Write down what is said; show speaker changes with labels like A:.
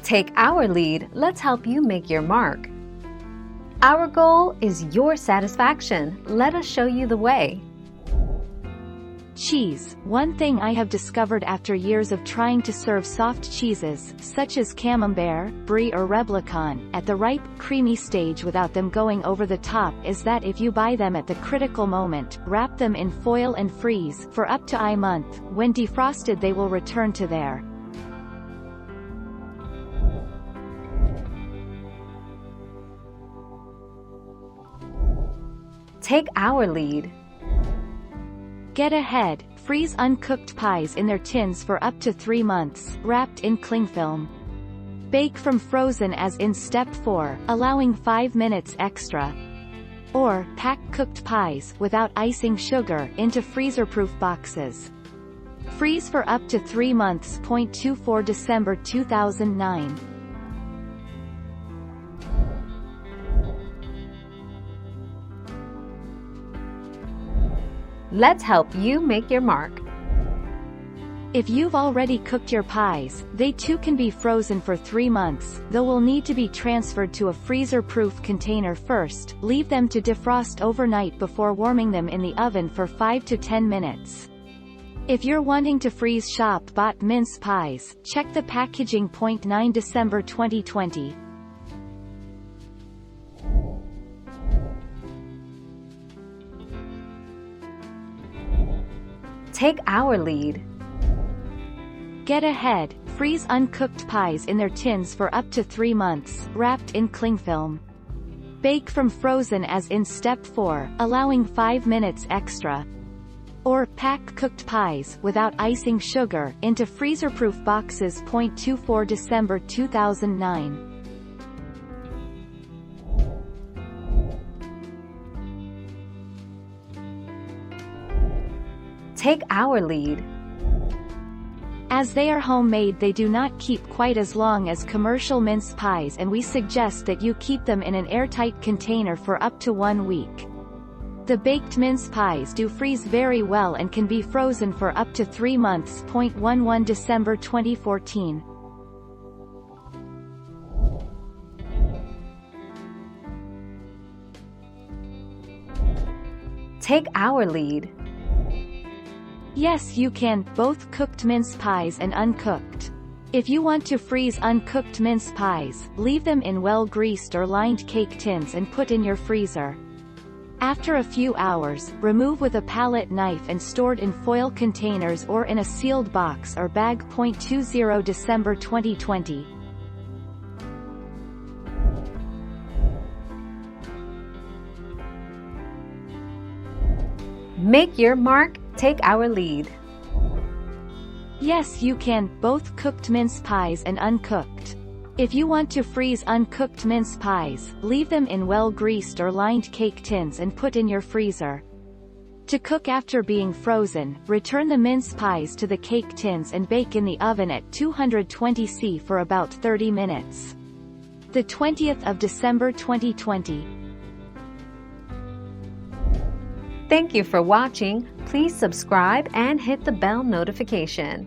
A: Take our lead, let's help you make your mark. Our goal is your satisfaction. Let us show you the way.
B: Cheese. One thing I have discovered after years of trying to serve soft cheeses, such as Camembert, Brie or Reblochon, at the ripe, creamy stage without them going over the top is that if you buy them at the critical moment, wrap them in foil and freeze for up to a month. When defrosted they will return to their
A: Take our lead.
B: Get ahead, freeze uncooked pies in their tins for up to 3 months, wrapped in cling film. Bake from frozen as in step 4, allowing 5 minutes extra. Or, pack cooked pies, without icing sugar, into freezer-proof boxes. Freeze for up to 3 months. 24 December 2009.
A: Let's help you make your mark.
B: If you've already cooked your pies, they too can be frozen for 3 months, though will need to be transferred to a freezer-proof container first. Leave them to defrost overnight before warming them in the oven for 5 to 10 minutes. If you're wanting to freeze shop-bought mince pies, check the packaging. 9 December 2020.
A: Take our lead.
B: Get ahead, freeze uncooked pies in their tins for up to 3 months, wrapped in cling film. Bake from frozen as in step 4, allowing 5 minutes extra. Or, pack cooked pies, without icing sugar, into freezer-proof boxes. 24 December 2009.
A: Take our lead.
B: As they are homemade they do not keep quite as long as commercial mince pies, and we suggest that you keep them in an airtight container for up to 1 week. The baked mince pies do freeze very well and can be frozen for up to 3 months. 11 December 2014.
A: Take our lead.
B: Yes, you can, both cooked mince pies and uncooked. If you want to freeze uncooked mince pies, leave them in well-greased or lined cake tins and put in your freezer. After a few hours, remove with a palette knife and stored in foil containers or in a sealed box or bag. 20 December 2020.
A: Make your mark, take our lead.
B: Yes, you can, both cooked mince pies and uncooked. If you want to freeze uncooked mince pies, leave them in well-greased or lined cake tins and put in your freezer. To cook after being frozen, return the mince pies to the cake tins and bake in the oven at 220 C for about 30 minutes. The 20th of December 2020.
A: Thank you for watching. Please subscribe and hit the bell notification.